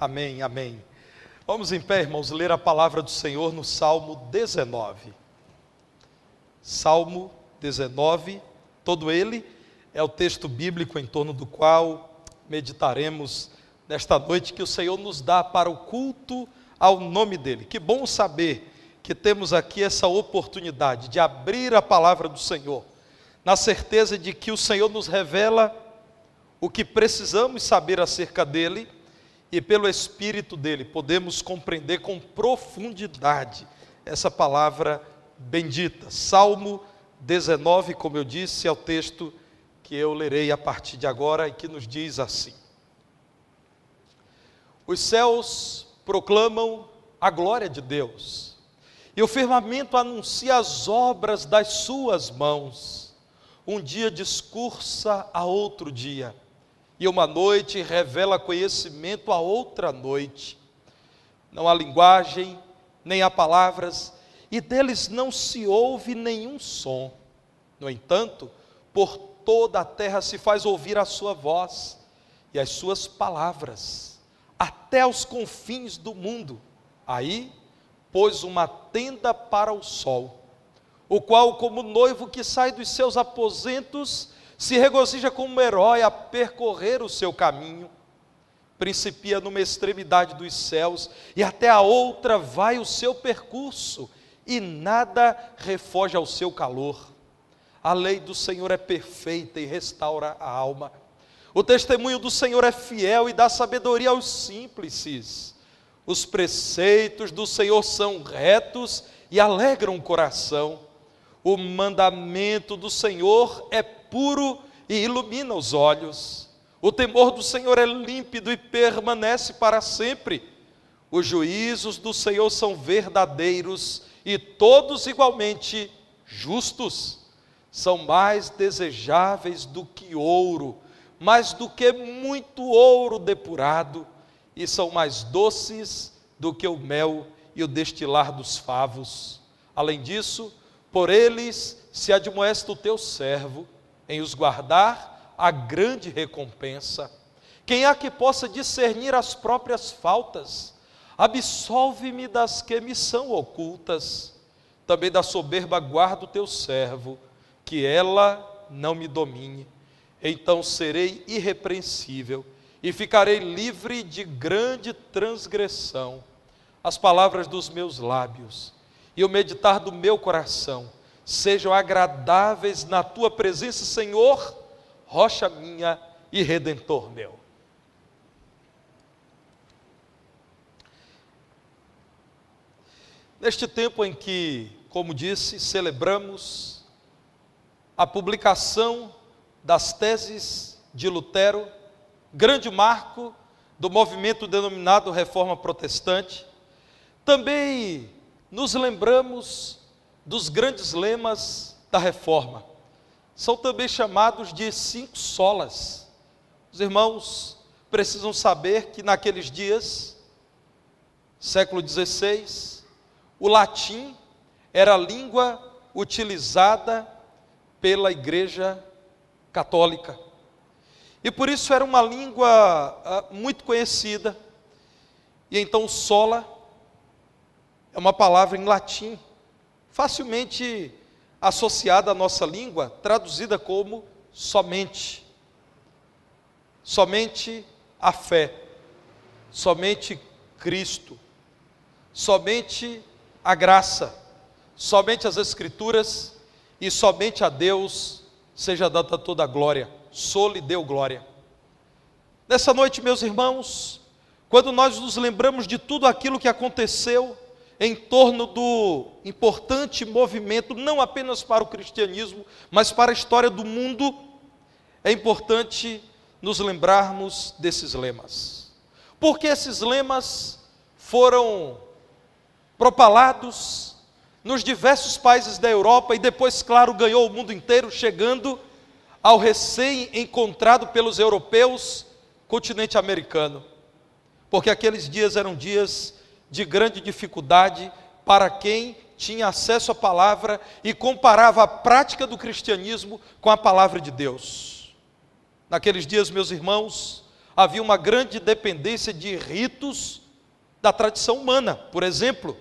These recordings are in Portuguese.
Amém, amém. Vamos em pé, irmãos, ler a palavra do Senhor no Salmo 19. Salmo 19, todo ele é o texto bíblico em torno do qual meditaremos nesta noite que o Senhor nos dá para o culto ao nome dele. Que bom saber que temos aqui essa oportunidade de abrir a palavra do Senhor, na certeza de que o Senhor nos revela o que precisamos saber acerca dele, e pelo Espírito dele podemos compreender com profundidade essa palavra bendita. Salmo 19, como eu disse, é o texto que eu lerei a partir de agora e que nos diz assim: os céus proclamam a glória de Deus, e o firmamento anuncia as obras das suas mãos. Um dia discursa a outro dia, e uma noite revela conhecimento a outra noite. Não há linguagem, nem há palavras, e deles não se ouve nenhum som. No entanto, por toda a terra se faz ouvir a sua voz, e as suas palavras, até os confins do mundo. Aí pôs uma tenda para o sol, o qual, como noivo que sai dos seus aposentos, se regozija como um herói a percorrer o seu caminho. Principia numa extremidade dos céus, e até a outra vai o seu percurso, e nada refoge ao seu calor. A lei do Senhor é perfeita e restaura a alma. O testemunho do Senhor é fiel e dá sabedoria aos simples. Os preceitos do Senhor são retos e alegram o coração. O mandamento do Senhor é puro e ilumina os olhos. O temor do Senhor é límpido e permanece para sempre. Os juízos do Senhor são verdadeiros e todos igualmente justos. São mais desejáveis do que ouro, mais do que muito ouro depurado, e são mais doces do que o mel e o destilar dos favos. Além disso, por eles se admoesta o teu servo, em os guardar a grande recompensa. Quem há que possa discernir as próprias faltas? Absolve-me das que me são ocultas. Também da soberba guarda o teu servo, que ela não me domine. Então serei irrepreensível e ficarei livre de grande transgressão. As palavras dos meus lábios e o meditar do meu coração sejam agradáveis na tua presença, Senhor, rocha minha e redentor meu. Neste tempo em que, como disse, celebramos a publicação das teses de Lutero, grande marco do movimento denominado Reforma Protestante, também nos lembramos dos grandes lemas da Reforma. São também chamados de 5 solas. Os irmãos precisam saber que naqueles dias, século XVI, o latim era a língua utilizada pela Igreja Católica. E por isso era uma língua muito conhecida. E então sola é uma palavra em latim, facilmente associada à nossa língua, traduzida como somente. Somente a fé, somente Cristo, somente a graça, somente as Escrituras e somente a Deus seja dada toda a glória. Só lhe deu glória. Nessa noite, meus irmãos, quando nós nos lembramos de tudo aquilo que aconteceu em torno do importante movimento, não apenas para o cristianismo, mas para a história do mundo, é importante nos lembrarmos desses lemas. Porque esses lemas foram propalados nos diversos países da Europa e depois, claro, ganhou o mundo inteiro, chegando ao recém-encontrado pelos europeus continente americano. Porque aqueles dias eram dias de grande dificuldade para quem tinha acesso à palavra e comparava a prática do cristianismo com a palavra de Deus. Naqueles dias, meus irmãos, Havia uma grande dependência de ritos da tradição humana. Por exemplo,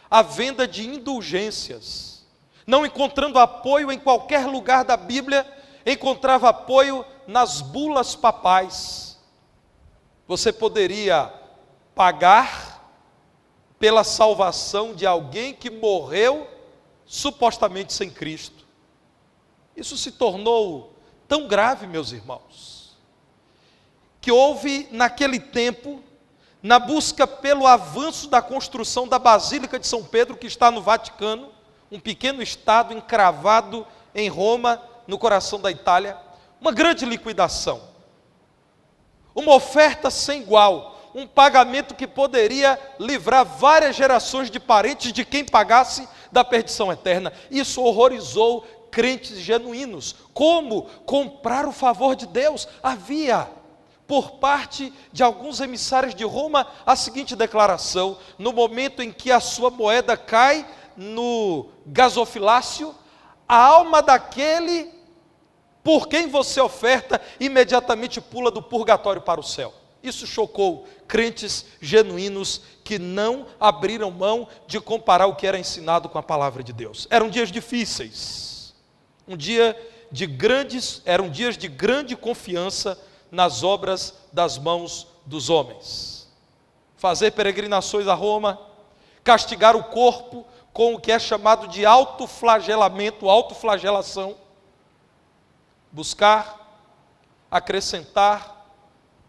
a venda de indulgências. Não encontrando apoio em qualquer lugar da Bíblia, encontrava apoio nas bulas papais. Você poderia pagar pela salvação de alguém que morreu supostamente sem Cristo. Isso se tornou tão grave, meus irmãos, que houve naquele tempo, na busca pelo avanço da construção da Basílica de São Pedro, que está no Vaticano, um pequeno estado encravado em Roma, no coração da Itália, uma grande liquidação, uma oferta sem igual, um pagamento que poderia livrar várias gerações de parentes de quem pagasse da perdição eterna. Isso horrorizou crentes genuínos. Como comprar o favor de Deus? Havia, por parte de alguns emissários de Roma, a seguinte declaração: no momento em que a sua moeda cai no gasofilácio, a alma daquele por quem você oferta imediatamente pula do purgatório para o céu. Isso chocou crentes genuínos que não abriram mão de comparar o que era ensinado com a palavra de Deus. Eram dias difíceis. Eram dias de grande confiança nas obras das mãos dos homens. Fazer peregrinações a Roma, castigar o corpo com o que é chamado de autoflagelamento, autoflagelação, buscar, acrescentar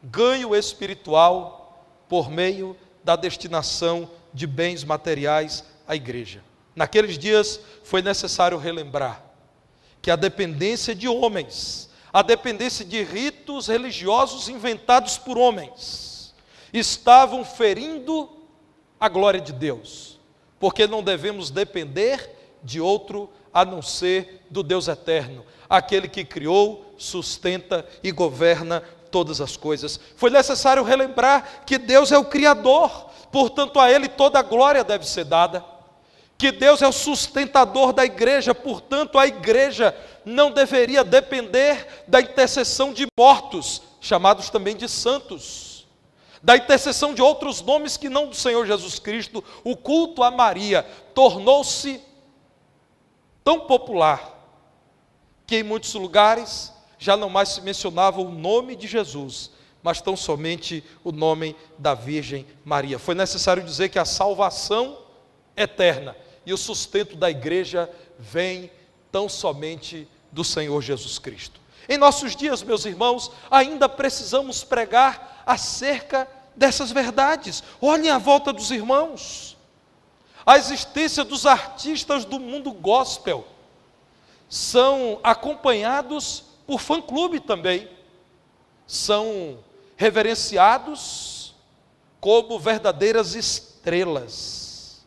ganho espiritual por meio da destinação de bens materiais à igreja. Naqueles dias foi necessário relembrar que a dependência de homens, a dependência de ritos religiosos inventados por homens, estavam ferindo a glória de Deus, porque não devemos depender de outro a não ser do Deus eterno, aquele que criou, sustenta e governa todas as coisas. Foi necessário relembrar que Deus é o Criador, portanto a Ele toda a glória deve ser dada, que Deus é o sustentador da igreja, portanto a igreja não deveria depender da intercessão de mortos, chamados também de santos, da intercessão de outros nomes que não do Senhor Jesus Cristo. O culto a Maria tornou-se tão popular que em muitos lugares já não mais se mencionava o nome de Jesus, mas tão somente o nome da Virgem Maria. Foi necessário dizer que a salvação eterna e o sustento da igreja vem tão somente do Senhor Jesus Cristo. Em nossos dias, meus irmãos, ainda precisamos pregar acerca dessas verdades. Olhem à volta dos irmãos. A existência dos artistas do mundo gospel são acompanhados por fã-clube também. São reverenciados como verdadeiras estrelas.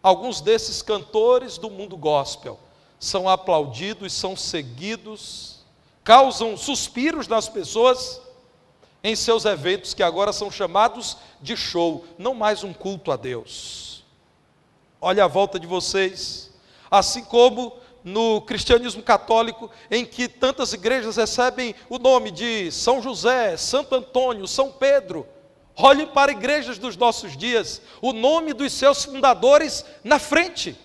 Alguns desses cantores do mundo gospel são aplaudidos, são seguidos, causam suspiros nas pessoas em seus eventos que agora são chamados de show, não mais um culto a Deus. Olha à volta de vocês, assim como no cristianismo católico, em que tantas igrejas recebem o nome de São José, Santo Antônio, São Pedro. Olhe para igrejas dos nossos dias, o nome dos seus fundadores na frente.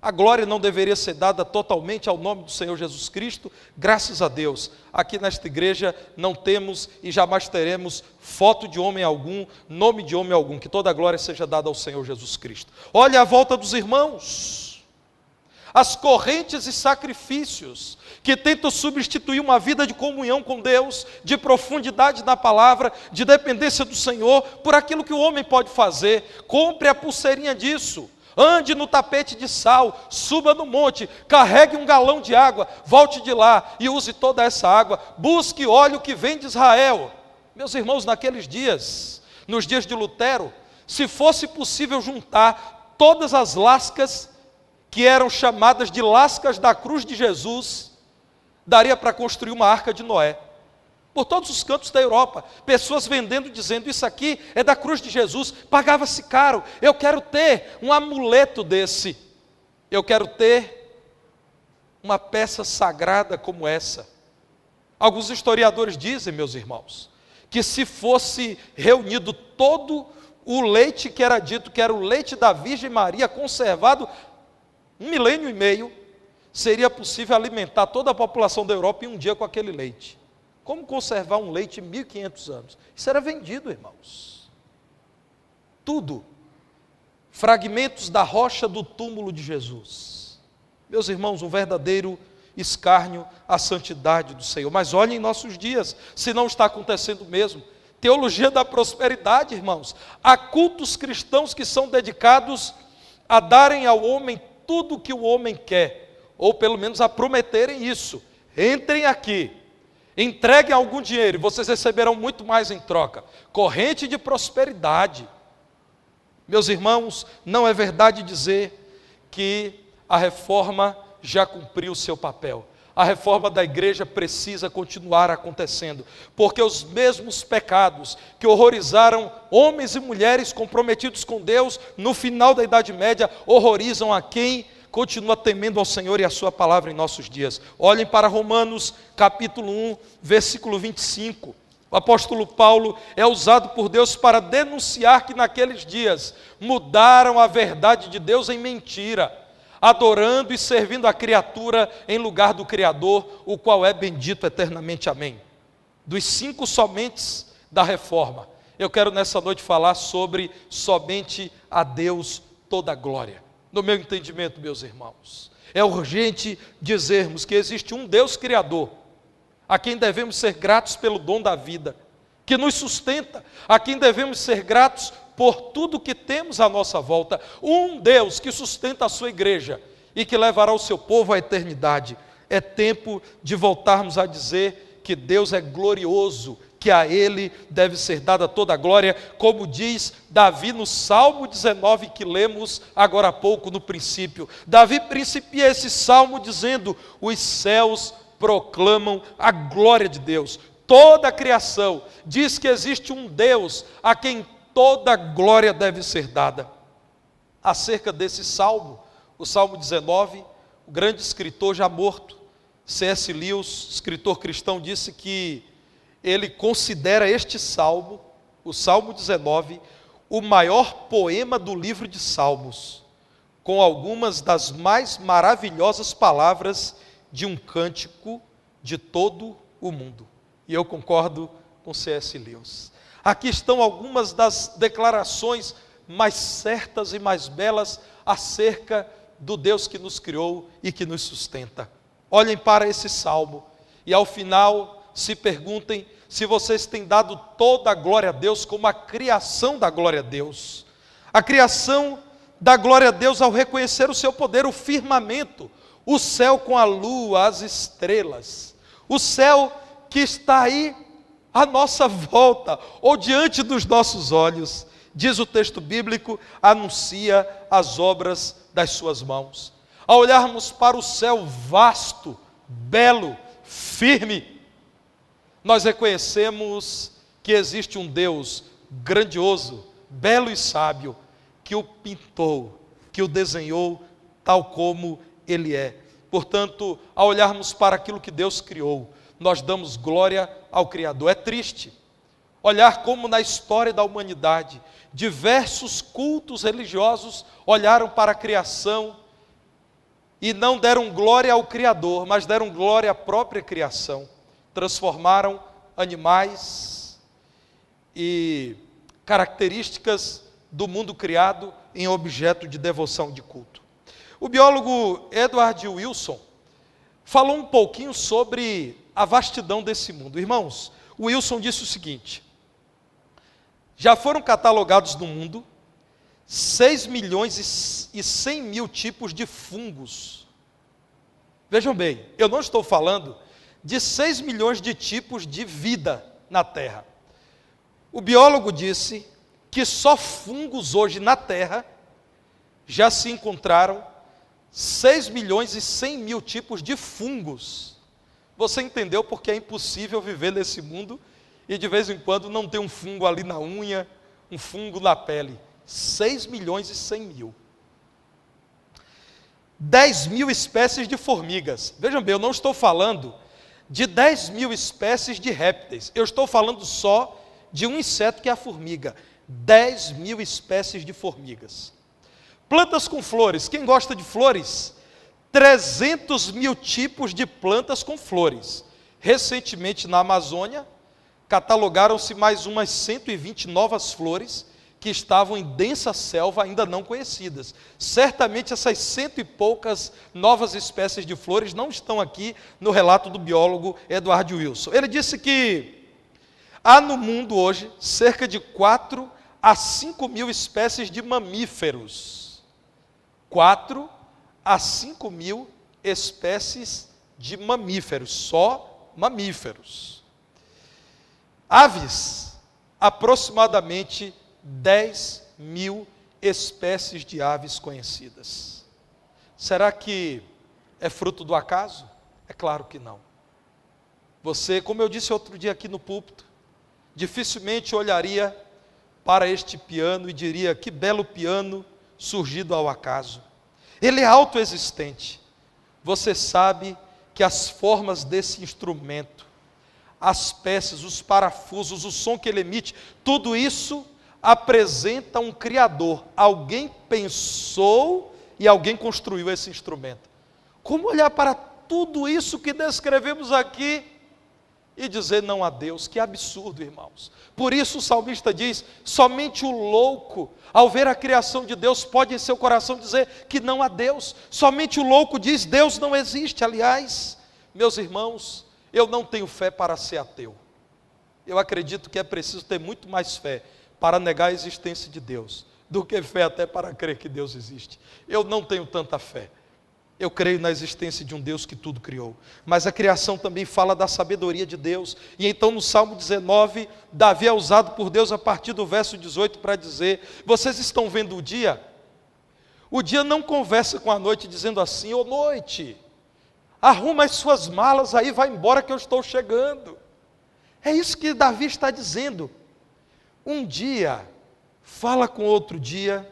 A glória não deveria ser dada totalmente ao nome do Senhor Jesus Cristo. Graças a Deus, aqui nesta igreja não temos e jamais teremos foto de homem algum, nome de homem algum, que toda a glória seja dada ao Senhor Jesus Cristo. Olhe à volta dos irmãos, as correntes e sacrifícios que tentam substituir uma vida de comunhão com Deus, de profundidade na palavra, de dependência do Senhor, por aquilo que o homem pode fazer. Compre a pulseirinha disso, ande no tapete de sal, suba no monte, carregue um galão de água, volte de lá e use toda essa água, busque óleo que vem de Israel. Meus irmãos, naqueles dias, nos dias de Lutero, se fosse possível juntar todas as lascas que eram chamadas de lascas da cruz de Jesus, daria para construir uma arca de Noé. Por todos os cantos da Europa, pessoas vendendo, dizendo, isso aqui é da cruz de Jesus, pagava-se caro, eu quero ter um amuleto desse, eu quero ter uma peça sagrada como essa. Alguns historiadores dizem, meus irmãos, que se fosse reunido todo o leite que era dito que era o leite da Virgem Maria, conservado 1 milênio e meio, seria possível alimentar toda a população da Europa em um dia com aquele leite. Como conservar um leite em 1500 anos? Isso era vendido, irmãos. Tudo. Fragmentos da rocha do túmulo de Jesus. Meus irmãos, um verdadeiro escárnio à santidade do Senhor. Mas olhem em nossos dias, se não está acontecendo mesmo. Teologia da prosperidade, irmãos. Há cultos cristãos que são dedicados a darem ao homem tudo o que o homem quer, ou pelo menos a prometerem isso. Entrem aqui, entreguem algum dinheiro e vocês receberão muito mais em troca. Corrente de prosperidade. Meus irmãos, não é verdade dizer que a reforma já cumpriu o seu papel. A reforma da igreja precisa continuar acontecendo, porque os mesmos pecados que horrorizaram homens e mulheres comprometidos com Deus no final da Idade Média, horrorizam a quem continua temendo ao Senhor e a sua palavra em nossos dias. Olhem para Romanos capítulo 1, versículo 25. O apóstolo Paulo é usado por Deus para denunciar que naqueles dias mudaram a verdade de Deus em mentira, adorando e servindo a criatura em lugar do Criador, o qual é bendito eternamente. Amém. Dos 5 somentes da reforma, eu quero nessa noite falar sobre somente a Deus toda a glória. No meu entendimento, meus irmãos, é urgente dizermos que existe um Deus Criador, a quem devemos ser gratos pelo dom da vida, que nos sustenta, a quem devemos ser gratos por tudo que temos à nossa volta, um Deus que sustenta a sua igreja e que levará o seu povo à eternidade. É tempo de voltarmos a dizer que Deus é glorioso, que a Ele deve ser dada toda a glória, como diz Davi no Salmo 19 que lemos agora há pouco no princípio. Davi principia esse salmo dizendo: os céus proclamam a glória de Deus. Toda a criação diz que existe um Deus a quem toda glória deve ser dada. Acerca desse salmo, o Salmo 19, o grande escritor já morto, C.S. Lewis, escritor cristão, disse que ele considera este salmo, o Salmo 19, o maior poema do livro de Salmos, com algumas das mais maravilhosas palavras de um cântico de todo o mundo. E eu concordo com C.S. Lewis. Aqui estão algumas das declarações mais certas e mais belas acerca do Deus que nos criou e que nos sustenta. Olhem para esse salmo e ao final se perguntem se vocês têm dado toda a glória a Deus como a criação da glória a Deus. A criação da glória a Deus ao reconhecer o seu poder, o firmamento, o céu com a lua, as estrelas, o céu que está aí à nossa volta, ou diante dos nossos olhos, diz o texto bíblico, anuncia as obras das suas mãos. Ao olharmos para o céu vasto, belo, firme, nós reconhecemos que existe um Deus grandioso, belo e sábio, que o pintou, que o desenhou tal como Ele é. Portanto, ao olharmos para aquilo que Deus criou, nós damos glória ao Criador. É triste olhar como na história da humanidade, diversos cultos religiosos olharam para a criação e não deram glória ao Criador, mas deram glória à própria criação. Transformaram animais e características do mundo criado em objeto de devoção de culto. O biólogo Edward Wilson falou um pouquinho sobre a vastidão desse mundo. Irmãos, o Wilson disse o seguinte: já foram catalogados no mundo 6 milhões e 100 mil tipos de fungos. Vejam bem, eu não estou falando de 6 milhões de tipos de vida na Terra. O biólogo disse que só fungos hoje na Terra já se encontraram 6 milhões e 100 mil tipos de fungos. Você entendeu porque é impossível viver nesse mundo e de vez em quando não ter um fungo ali na unha, um fungo na pele. 6 milhões e 100 mil. 10 mil espécies de formigas. Vejam bem, eu não estou falando de 10 mil espécies de répteis. Eu estou falando só de um inseto que é a formiga. 10 mil espécies de formigas. Plantas com flores. Quem gosta de flores? 300 mil tipos de plantas com flores. Recentemente, na Amazônia, catalogaram-se mais umas 120 novas flores que estavam em densa selva ainda não conhecidas. Certamente essas 100 e poucas novas espécies de flores não estão aqui no relato do biólogo Edward Wilson. Ele disse que há no mundo hoje cerca de 4 a 5 mil espécies de mamíferos. 4 a 5 mil espécies de mamíferos, só mamíferos. Aves, aproximadamente 10 mil espécies de aves conhecidas. Será que é fruto do acaso? É claro que não. Você, como eu disse outro dia aqui no púlpito, dificilmente olharia para este piano e diria: que belo piano surgido ao acaso. Ele é autoexistente. Você sabe que as formas desse instrumento, as peças, os parafusos, o som que ele emite, tudo isso apresenta um criador. Alguém pensou e alguém construiu esse instrumento. Como olhar para tudo isso que descrevemos aqui e dizer não a Deus? Que absurdo, irmãos. Por isso o salmista diz: somente o louco, ao ver a criação de Deus, pode em seu coração dizer que não a Deus. Somente o louco diz: Deus não existe. Aliás, meus irmãos, eu não tenho fé para ser ateu. Eu acredito que é preciso ter muito mais fé para negar a existência de Deus do que fé até para crer que Deus existe. Eu não tenho tanta fé. Eu creio na existência de um Deus que tudo criou. Mas a criação também fala da sabedoria de Deus. E então no Salmo 19, Davi é usado por Deus a partir do verso 18 para dizer: vocês estão vendo o dia? O dia não conversa com a noite dizendo assim: ô noite, arruma as suas malas aí, vai embora que eu estou chegando. É isso que Davi está dizendo. Um dia fala com outro dia,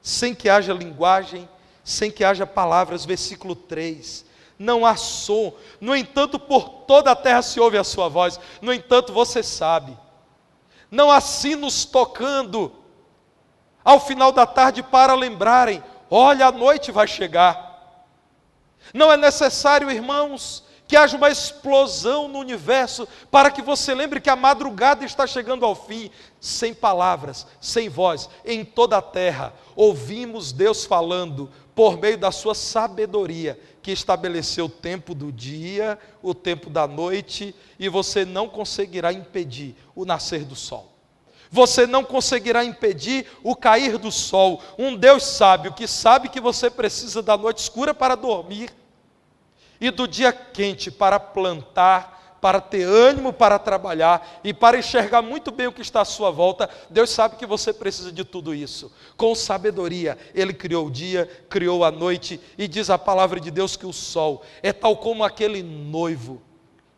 sem que haja linguagem, sem que haja palavras. Versículo 3, não há som, no entanto por toda a terra se ouve a sua voz. No entanto você sabe, não há sinos tocando ao final da tarde para lembrarem: olha, a noite vai chegar. Não é necessário, irmãos, que haja uma explosão no universo para que você lembre que a madrugada está chegando ao fim. Sem palavras, sem voz, em toda a terra ouvimos Deus falando por meio da sua sabedoria, que estabeleceu o tempo do dia, o tempo da noite, e você não conseguirá impedir o nascer do sol. Você não conseguirá impedir o cair do sol. Um Deus sábio que sabe que você precisa da noite escura para dormir e do dia quente para plantar, para ter ânimo para trabalhar e para enxergar muito bem o que está à sua volta. Deus sabe que você precisa de tudo isso. Com sabedoria, Ele criou o dia, criou a noite, e diz a palavra de Deus que o sol é tal como aquele noivo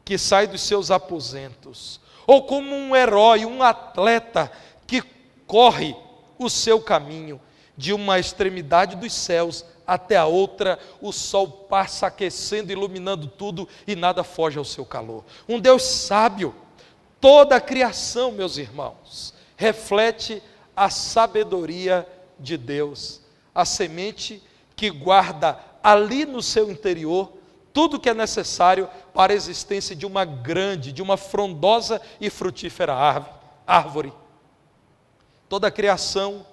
que sai dos seus aposentos, ou como um herói, um atleta que corre o seu caminho de uma extremidade dos céus até a outra. O sol passa aquecendo, iluminando tudo, e nada foge ao seu calor. Um Deus sábio. Toda a criação, meus irmãos, reflete a sabedoria de Deus, a semente que guarda ali no seu interior tudo que é necessário para a existência de uma grande, de uma frondosa e frutífera árvore. Toda a criação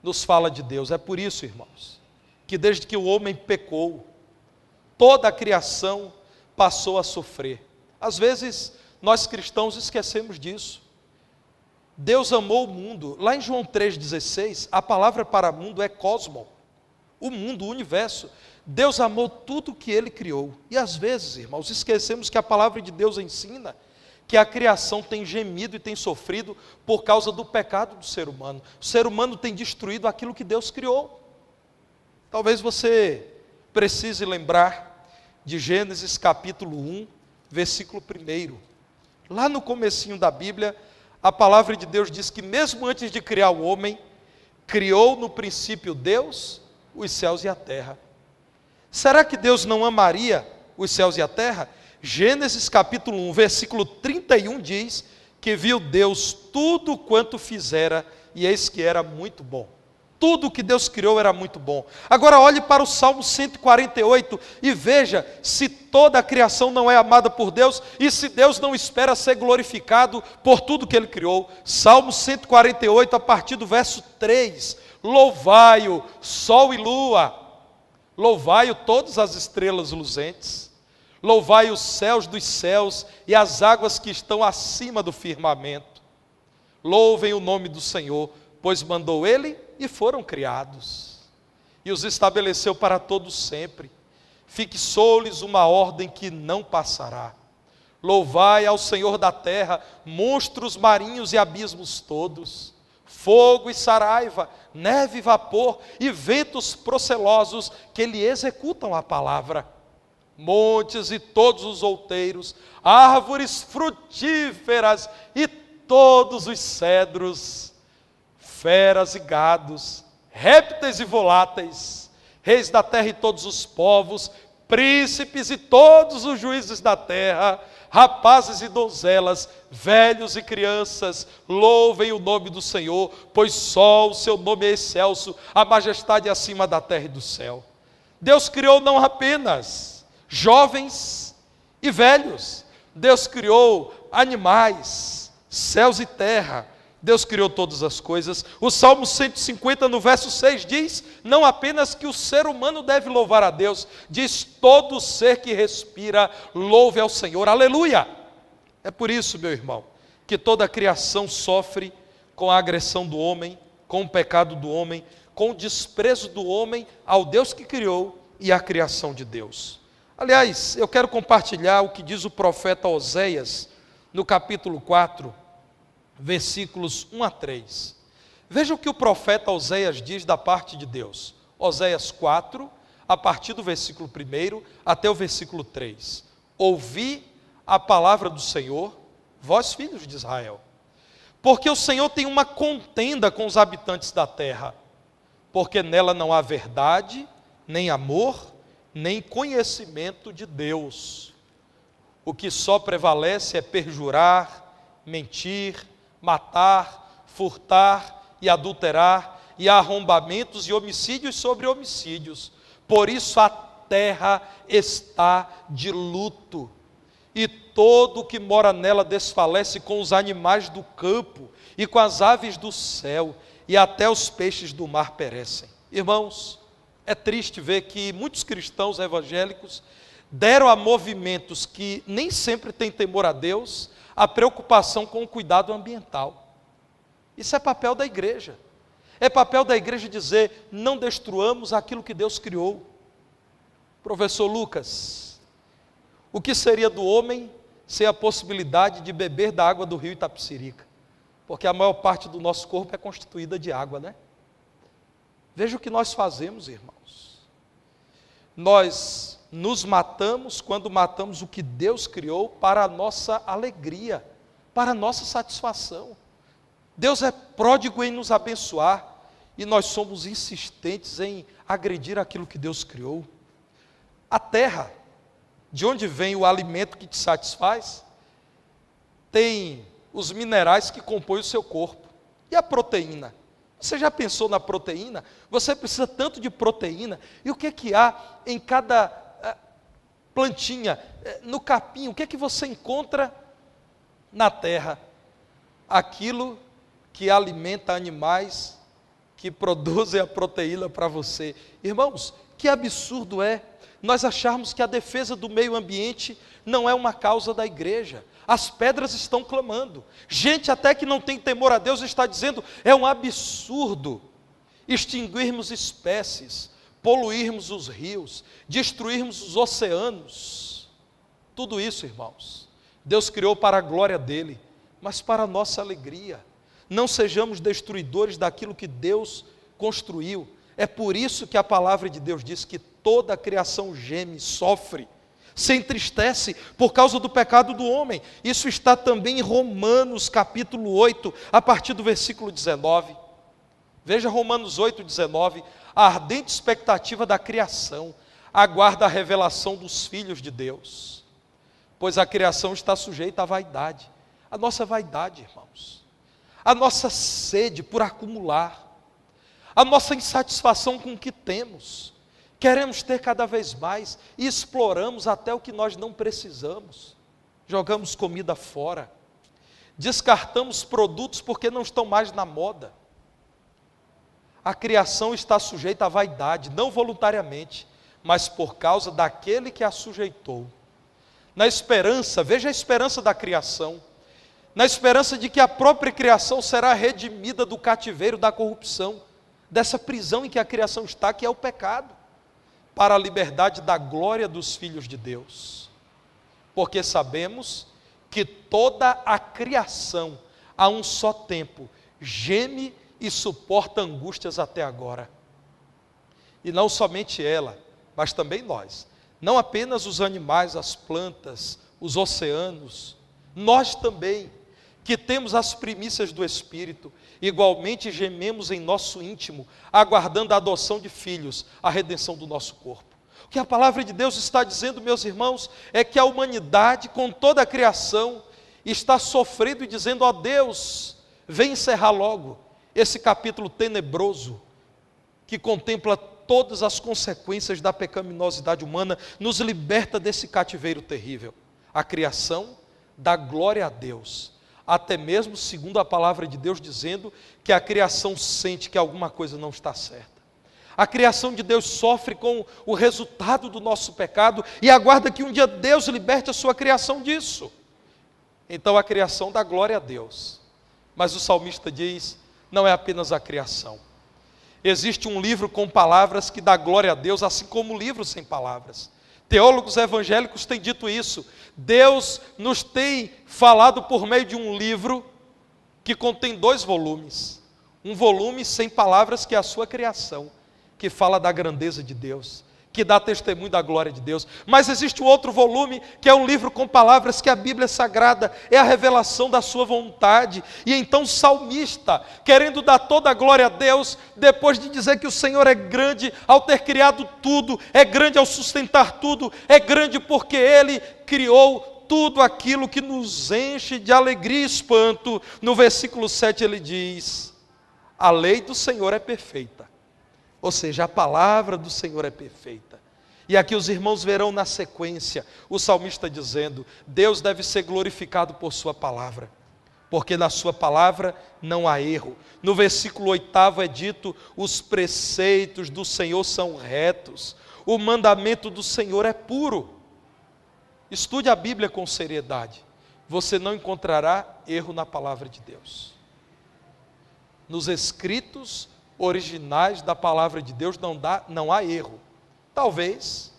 nos fala de Deus. É por isso, irmãos, que desde que o homem pecou, toda a criação passou a sofrer. Às vezes, nós cristãos esquecemos disso. Deus amou o mundo. Lá em João 3,16, a palavra para mundo é cosmo, o mundo, o universo. Deus amou tudo que Ele criou. E às vezes, irmãos, esquecemos que a palavra de Deus ensina que a criação tem gemido e tem sofrido por causa do pecado do ser humano. O ser humano tem destruído aquilo que Deus criou. Talvez você precise lembrar de Gênesis capítulo 1, versículo 1. Lá no comecinho da Bíblia, a palavra de Deus diz que mesmo antes de criar o homem, criou no princípio Deus os céus e a terra. Será que Deus não amaria os céus e a terra? Gênesis capítulo 1, versículo 31 diz que viu Deus tudo quanto fizera, e eis que era muito bom. Tudo que Deus criou era muito bom. Agora olhe para o Salmo 148 e veja se toda a criação não é amada por Deus e se Deus não espera ser glorificado por tudo que Ele criou. Salmo 148, a partir do verso 3. Louvai-o, sol e lua. Louvai-o todas as estrelas luzentes. Louvai os céus dos céus e as águas que estão acima do firmamento. Louvem o nome do Senhor, pois mandou Ele e foram criados, e os estabeleceu para todos sempre. Fixou-lhes uma ordem que não passará. Louvai ao Senhor da terra, monstros marinhos e abismos todos, fogo e saraiva, neve e vapor, e ventos procelosos que lhe executam a palavra. Montes e todos os outeiros, árvores frutíferas e todos os cedros, feras e gados, répteis e voláteis, reis da terra e todos os povos, príncipes e todos os juízes da terra, rapazes e donzelas, velhos e crianças, louvem o nome do Senhor, pois só o seu nome é excelso, a majestade é acima da terra e do céu. Deus criou não apenas jovens e velhos, Deus criou animais, céus e terra, Deus criou todas as coisas. O Salmo 150, no verso 6, diz, não apenas que o ser humano deve louvar a Deus, diz, todo ser que respira, louve ao Senhor, aleluia! É por isso, meu irmão, que toda a criação sofre com a agressão do homem, com o pecado do homem, com o desprezo do homem ao Deus que criou e à criação de Deus. Aliás, eu quero compartilhar o que diz o profeta Oséias, no capítulo 4, versículos 1 a 3. Veja o que o profeta Oséias diz da parte de Deus. Oséias 4, a partir do versículo 1 até o versículo 3. Ouvi a palavra do Senhor, vós filhos de Israel, porque o Senhor tem uma contenda com os habitantes da terra, porque nela não há verdade, nem amor, nem conhecimento de Deus. O que só prevalece é perjurar, mentir, matar, furtar e adulterar, e há arrombamentos e homicídios sobre homicídios. Por isso a terra está de luto, e todo o que mora nela desfalece, com os animais do campo e com as aves do céu, e até os peixes do mar perecem. Irmãos, é triste ver que muitos cristãos evangélicos deram a movimentos que nem sempre têm temor a Deus a preocupação com o cuidado ambiental. Isso é papel da igreja. É papel da igreja dizer, não destruamos aquilo que Deus criou. Professor Lucas, o que seria do homem sem a possibilidade de beber da água do rio Itapecerica? Porque a maior parte do nosso corpo é constituída de água, né? Veja o que nós fazemos, irmãos. Nós nos matamos quando matamos o que Deus criou para a nossa alegria, para a nossa satisfação. Deus é pródigo em nos abençoar e nós somos insistentes em agredir aquilo que Deus criou. A terra, de onde vem o alimento que te satisfaz, tem os minerais que compõem o seu corpo. E a proteína? Você já pensou na proteína? Você precisa tanto de proteína. E o que é que há em cada plantinha? No capim, o que é que você encontra na terra? Aquilo que alimenta animais que produzem a proteína para você. Irmãos, que absurdo é nós acharmos que a defesa do meio ambiente não é uma causa da igreja. As pedras estão clamando. Gente até que não tem temor a Deus está dizendo, é um absurdo extinguirmos espécies, poluirmos os rios, destruirmos os oceanos. Tudo isso, irmãos, Deus criou para a glória dele, mas para a nossa alegria. Não sejamos destruidores daquilo que Deus construiu. É por isso que a palavra de Deus diz que toda a criação geme, sofre, se entristece por causa do pecado do homem. Isso está também em Romanos capítulo 8, a partir do versículo 19. Veja Romanos 8, 19. A ardente expectativa da criação aguarda a revelação dos filhos de Deus, pois a criação está sujeita à vaidade, A nossa vaidade, irmãos. A nossa sede por acumular. A nossa insatisfação com o que temos. Queremos ter cada vez mais e exploramos até o que nós não precisamos. Jogamos comida fora. Descartamos produtos porque não estão mais na moda. A criação está sujeita à vaidade, não voluntariamente, mas por causa daquele que a sujeitou. Na esperança, veja a esperança da criação, na esperança de que a própria criação será redimida do cativeiro da corrupção, dessa prisão em que a criação está, que é o pecado, para a liberdade da glória dos filhos de Deus. Porque sabemos que toda a criação, a um só tempo, geme e suporta angústias até agora. E não somente ela, mas também nós. Não apenas os animais, as plantas, os oceanos, nós também, que temos as primícias do Espírito, igualmente gememos em nosso íntimo, aguardando a adoção de filhos, a redenção do nosso corpo. O que a palavra de Deus está dizendo, meus irmãos, é que a humanidade, com toda a criação, está sofrendo e dizendo: ó Deus, vem encerrar logo esse capítulo tenebroso, que contempla todas as consequências da pecaminosidade humana, nos liberta desse cativeiro terrível. A criação dá glória a Deus, até mesmo segundo a palavra de Deus, dizendo que a criação sente que alguma coisa não está certa. A criação de Deus sofre com o resultado do nosso pecado e aguarda que um dia Deus liberte a sua criação disso. Então a criação dá glória a Deus. Mas o salmista diz: não é apenas a criação. Existe um livro com palavras que dá glória a Deus, assim como um livro sem palavras. Teólogos evangélicos têm dito isso. Deus nos tem falado por meio de um livro que contém 2 volumes. Um volume sem palavras, que é a sua criação, que fala da grandeza de Deus, que dá testemunho da glória de Deus. Mas existe um outro volume, que é um livro com palavras, que a Bíblia Sagrada é a revelação da sua vontade. E então o salmista, querendo dar toda a glória a Deus, depois de dizer que o Senhor é grande ao ter criado tudo, é grande ao sustentar tudo, é grande porque Ele criou tudo aquilo que nos enche de alegria e espanto, no versículo 7 ele diz: a lei do Senhor é perfeita. Ou seja, a palavra do Senhor é perfeita. E aqui os irmãos verão na sequência o salmista dizendo: Deus deve ser glorificado por sua palavra, porque na sua palavra não há erro. No versículo 8 é dito: os preceitos do Senhor são retos, o mandamento do Senhor é puro. Estude a Bíblia com seriedade, você não encontrará erro na palavra de Deus. Nos escritos originais da palavra de Deus não há erro. Talvez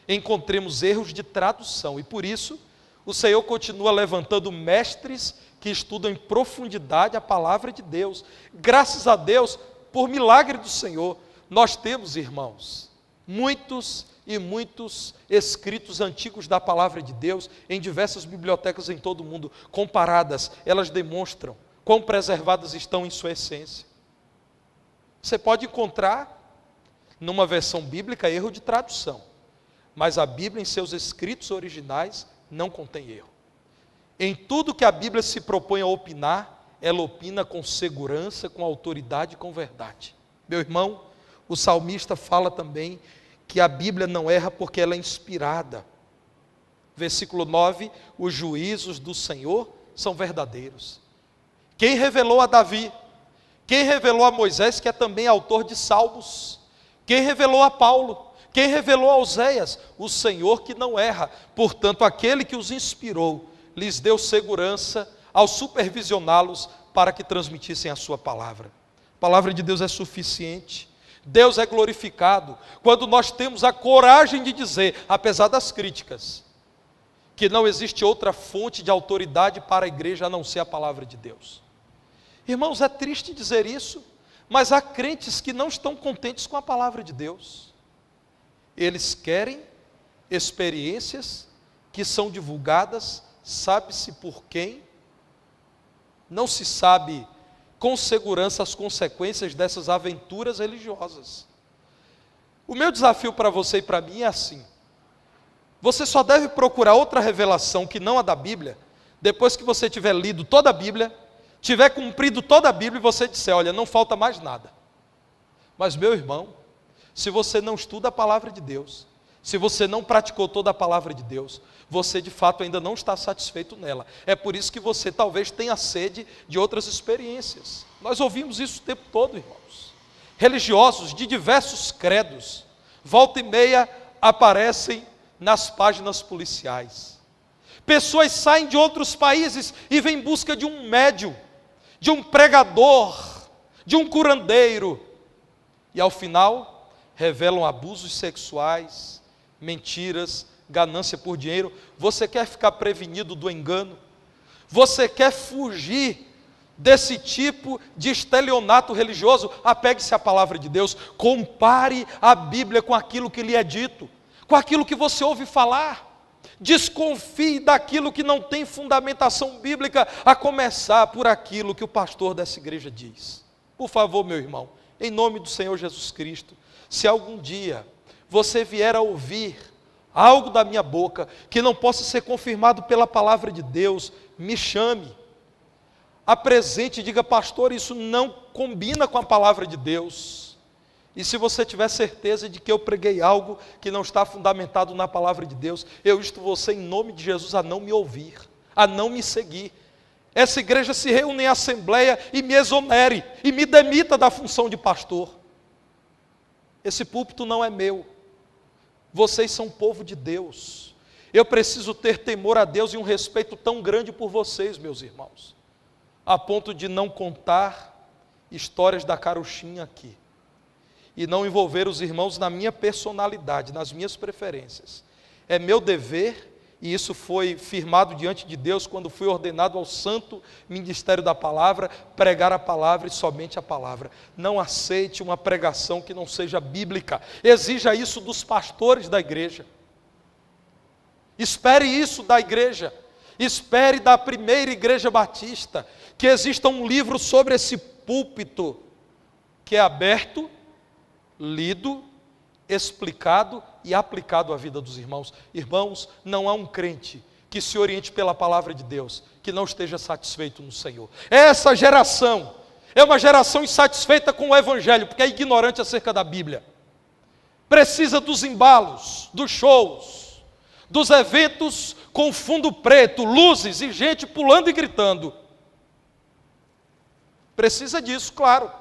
encontremos erros de tradução, e por isso o Senhor continua levantando mestres que estudam em profundidade a palavra de Deus. Graças a Deus, por milagre do Senhor, nós temos, irmãos, muitos e muitos escritos antigos da palavra de Deus em diversas bibliotecas em todo o mundo. Comparadas, elas demonstram quão preservadas estão em sua essência. Você pode encontrar, numa versão bíblica, erro de tradução, mas a Bíblia, em seus escritos originais, não contém erro. Em tudo que a Bíblia se propõe a opinar, ela opina com segurança, com autoridade e com verdade. Meu irmão, o salmista fala também que a Bíblia não erra porque ela é inspirada. Versículo 9, os juízos do Senhor são verdadeiros. Quem revelou a Davi? Quem revelou a Moisés, que é também autor de Salmos? Quem revelou a Paulo? Quem revelou a Oséias? O Senhor que não erra. Portanto, aquele que os inspirou, lhes deu segurança ao supervisioná-los para que transmitissem a sua palavra. A palavra de Deus é suficiente. Deus é glorificado quando nós temos a coragem de dizer, apesar das críticas, que não existe outra fonte de autoridade para a igreja a não ser a palavra de Deus. Irmãos, é triste dizer isso, mas há crentes que não estão contentes com a palavra de Deus. Eles querem experiências que são divulgadas, sabe-se por quem, não se sabe com segurança as consequências dessas aventuras religiosas. O meu desafio para você e para mim é assim: você só deve procurar outra revelação que não a da Bíblia depois que você tiver lido toda a Bíblia, tiver cumprido toda a Bíblia e você disser, olha, não falta mais nada. Mas meu irmão, se você não estuda a palavra de Deus, se você não praticou toda a palavra de Deus, você de fato ainda não está satisfeito nela. É por isso que você talvez tenha sede de outras experiências. Nós ouvimos isso o tempo todo, irmãos. Religiosos de diversos credos, volta e meia aparecem nas páginas policiais. Pessoas saem de outros países e vêm em busca de um médium, de um pregador, de um curandeiro. E ao final, revelam abusos sexuais, mentiras, ganância por dinheiro. Você quer ficar prevenido do engano? Você quer fugir desse tipo de estelionato religioso? Apegue-se à palavra de Deus, compare a Bíblia com aquilo que lhe é dito, com aquilo que você ouve falar. Desconfie daquilo que não tem fundamentação bíblica, a começar por aquilo que o pastor dessa igreja diz. Por favor, meu irmão, em nome do Senhor Jesus Cristo, se algum dia você vier a ouvir algo da minha boca que não possa ser confirmado pela palavra de Deus, me chame, apresente e diga, pastor, isso não combina com a palavra de Deus. E se você tiver certeza de que eu preguei algo que não está fundamentado na palavra de Deus, eu insto você em nome de Jesus a não me ouvir, a não me seguir. Essa igreja se reúne em assembleia e me exonere, e me demita da função de pastor. Esse púlpito não é meu. Vocês são povo de Deus. Eu preciso ter temor a Deus e um respeito tão grande por vocês, meus irmãos, a ponto de não contar histórias da carochinha aqui, e não envolver os irmãos na minha personalidade, nas minhas preferências. É meu dever, e isso foi firmado diante de Deus quando fui ordenado ao santo ministério da palavra, pregar a palavra e somente a palavra. Não aceite uma pregação que não seja bíblica. Exija isso dos pastores da igreja. Espere isso da igreja. Espere da primeira igreja batista, que exista um livro sobre esse púlpito, que é aberto, lido, explicado e aplicado à vida dos irmãos. Irmãos, não há um crente que se oriente pela palavra de Deus que não esteja satisfeito no Senhor. Essa geração é uma geração insatisfeita com o Evangelho, porque é ignorante acerca da Bíblia. Precisa dos embalos, dos shows, dos eventos com fundo preto, luzes e gente pulando e gritando. Precisa disso, claro.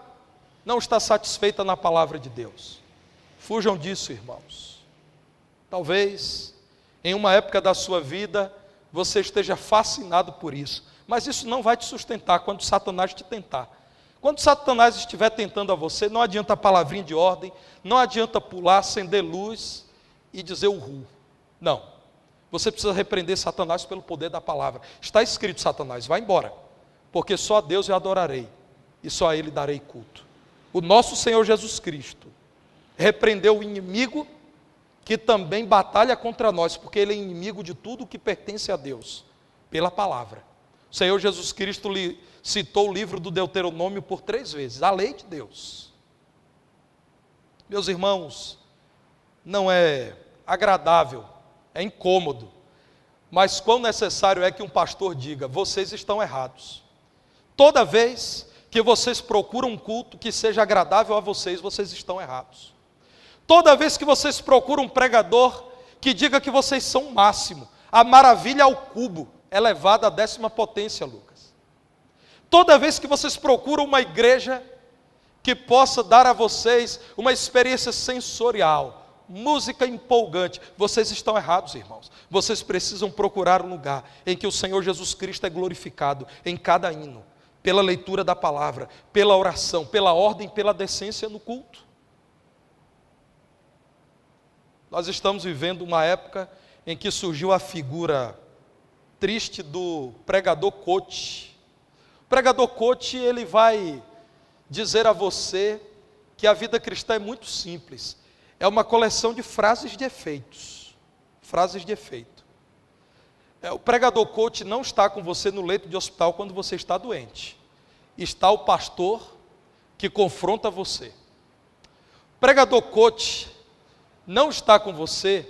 Não está satisfeita na palavra de Deus. Fujam disso, irmãos. Talvez, em uma época da sua vida, você esteja fascinado por isso, mas isso não vai te sustentar quando Satanás te tentar. Quando Satanás estiver tentando a você, não adianta a palavrinha de ordem, não adianta pular, acender luz e dizer uhul. Não. Você precisa repreender Satanás pelo poder da palavra. Está escrito, Satanás, vai embora, porque só a Deus eu adorarei, e só a Ele darei culto. O nosso Senhor Jesus Cristo repreendeu o inimigo que também batalha contra nós, porque ele é inimigo de tudo que pertence a Deus, pela palavra. O Senhor Jesus Cristo citou o livro do Deuteronômio por 3 vezes, a lei de Deus. Meus irmãos, não é agradável, é incômodo, mas quão necessário é que um pastor diga, vocês estão errados. Toda vez que vocês procuram um culto que seja agradável a vocês, vocês estão errados. Toda vez que vocês procuram um pregador que diga que vocês são o máximo, a maravilha ao cubo, elevada à 10ª potência, Lucas. Toda vez que vocês procuram uma igreja que possa dar a vocês uma experiência sensorial, música empolgante, vocês estão errados, irmãos. Vocês precisam procurar um lugar em que o Senhor Jesus Cristo é glorificado em cada hino, pela leitura da palavra, pela oração, pela ordem, pela decência no culto. Nós estamos vivendo uma época em que surgiu a figura triste do pregador coach. O pregador coach, ele vai dizer a você que a vida cristã é muito simples. É uma coleção de frases de efeitos. Frases de efeito. O pregador coach não está com você no leito de hospital quando você está doente. Está o pastor que confronta você. O pregador coach não está com você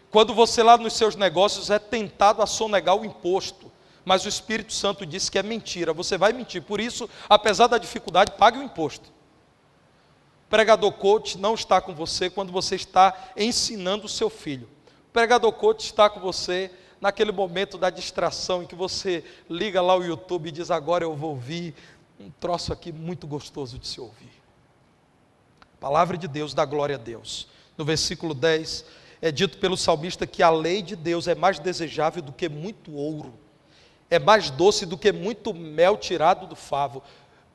quando você lá nos seus negócios é tentado a sonegar o imposto, mas o Espírito Santo disse que é mentira, você vai mentir. Por isso, apesar da dificuldade, pague o imposto. O pregador coach não está com você quando você está ensinando o seu filho. O pregador coach está com você naquele momento da distração em que você liga lá o YouTube e diz: agora eu vou ouvir um troço aqui muito gostoso de se ouvir. Palavra de Deus, dá glória a Deus. No versículo 10, é dito pelo salmista que a lei de Deus é mais desejável do que muito ouro, é mais doce do que muito mel tirado do favo.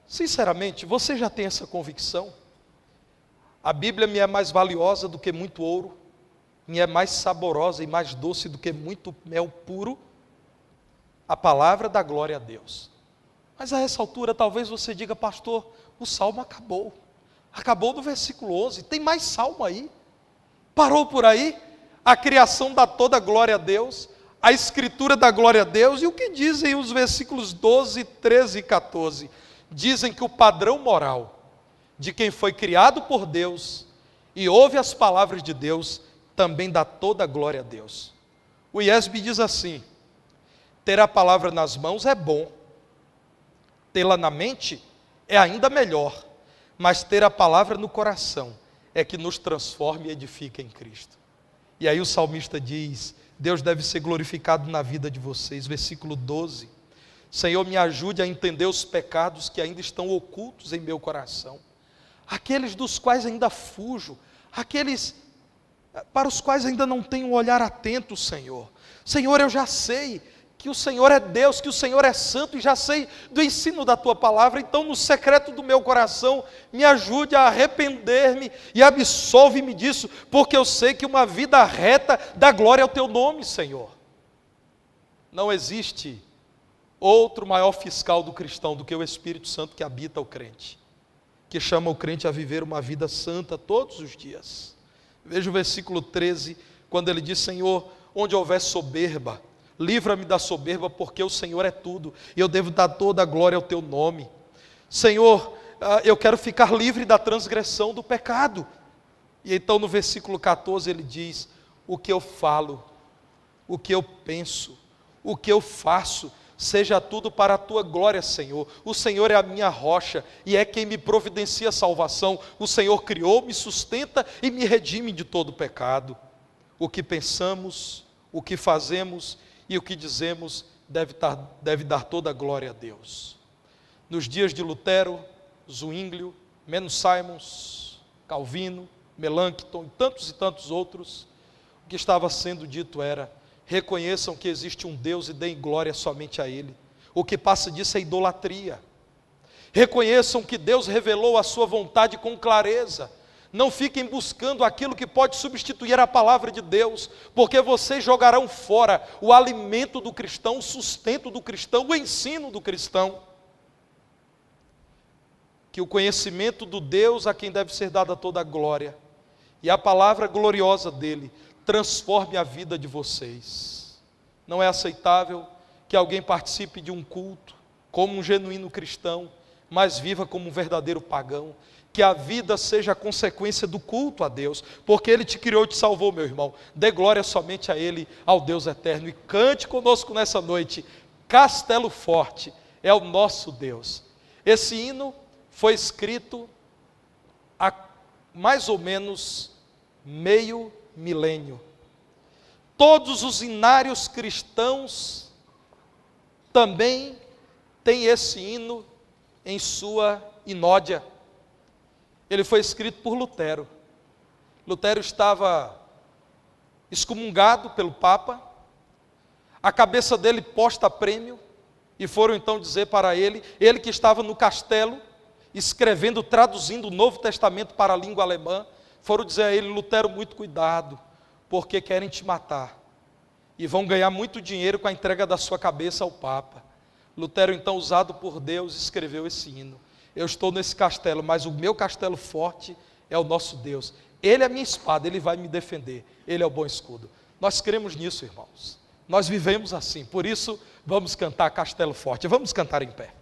Sinceramente, você já tem essa convicção? A Bíblia me é mais valiosa do que muito ouro, me é mais saborosa e mais doce do que muito mel puro. A palavra dá glória a Deus. Mas a essa altura talvez você diga: pastor, o salmo acabou. Acabou no versículo 11, tem mais salmo aí. Parou por aí? A criação dá toda a glória a Deus, a escritura dá glória a Deus. E o que dizem os versículos 12, 13 e 14? Dizem que o padrão moral de quem foi criado por Deus e ouve as palavras de Deus também dá toda a glória a Deus. O IESB diz assim: ter a palavra nas mãos é bom, tê-la na mente é ainda melhor, mas ter a palavra no coração é que nos transforma e edifica em Cristo. E aí o salmista diz: Deus deve ser glorificado na vida de vocês. Versículo 12: Senhor, me ajude a entender os pecados que ainda estão ocultos em meu coração, aqueles dos quais ainda fujo, aqueles para os quais ainda não tenho um olhar atento, Senhor. Senhor, eu já sei que o Senhor é Deus, que o Senhor é santo, e já sei do ensino da Tua palavra. Então, no secreto do meu coração, me ajude a arrepender-me e absolve-me disso, porque eu sei que uma vida reta dá glória ao Teu nome, Senhor. Não existe outro maior fiscal do cristão do que o Espírito Santo que habita o crente, que chama o crente a viver uma vida santa todos os dias. Veja o versículo 13, quando ele diz: Senhor, onde houver soberba, livra-me da soberba, porque o Senhor é tudo, e eu devo dar toda a glória ao Teu nome. Senhor, eu quero ficar livre da transgressão do pecado. E então no versículo 14 ele diz: o que eu falo, o que eu penso, o que eu faço, seja tudo para a Tua glória, Senhor. O Senhor é a minha rocha e é quem me providencia a salvação. O Senhor criou, me sustenta e me redime de todo pecado. O que pensamos, o que fazemos e o que dizemos deve dar toda a glória a Deus. Nos dias de Lutero, Zwinglio, Menno Simons, Calvino, Melanchthon e tantos outros, o que estava sendo dito era: reconheçam que existe um Deus e deem glória somente a Ele. O que passa disso é idolatria. Reconheçam que Deus revelou a sua vontade com clareza. Não fiquem buscando aquilo que pode substituir a palavra de Deus, porque vocês jogarão fora o alimento do cristão, o sustento do cristão, o ensino do cristão. Que o conhecimento do Deus a quem deve ser dada toda a glória e a palavra gloriosa dele transforme a vida de vocês. Não é aceitável que alguém participe de um culto como um genuíno cristão, mas viva como um verdadeiro pagão. Que a vida seja a consequência do culto a Deus, porque Ele te criou e te salvou, meu irmão. Dê glória somente a Ele, ao Deus eterno, e cante conosco nessa noite: Castelo Forte é o nosso Deus. Esse hino foi escrito há mais ou menos meio milênio. Todos os hinários cristãos também têm esse hino em sua inódia. Ele foi escrito por Lutero. Lutero estava excomungado pelo Papa, a cabeça dele posta a prêmio, e foram então dizer para ele que estava no castelo, escrevendo, traduzindo o Novo Testamento para a língua alemã, foram dizer a ele: Lutero, muito cuidado, porque querem te matar, e vão ganhar muito dinheiro com a entrega da sua cabeça ao Papa. Lutero, então, usado por Deus, escreveu esse hino: eu estou nesse castelo, mas o meu castelo forte é o nosso Deus. Ele é a minha espada, Ele vai me defender. Ele é o bom escudo. Nós cremos nisso, irmãos. Nós vivemos assim. Por isso, vamos cantar Castelo Forte. Vamos cantar em pé.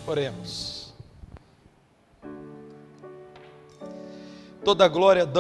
Oremos. Toda glória damos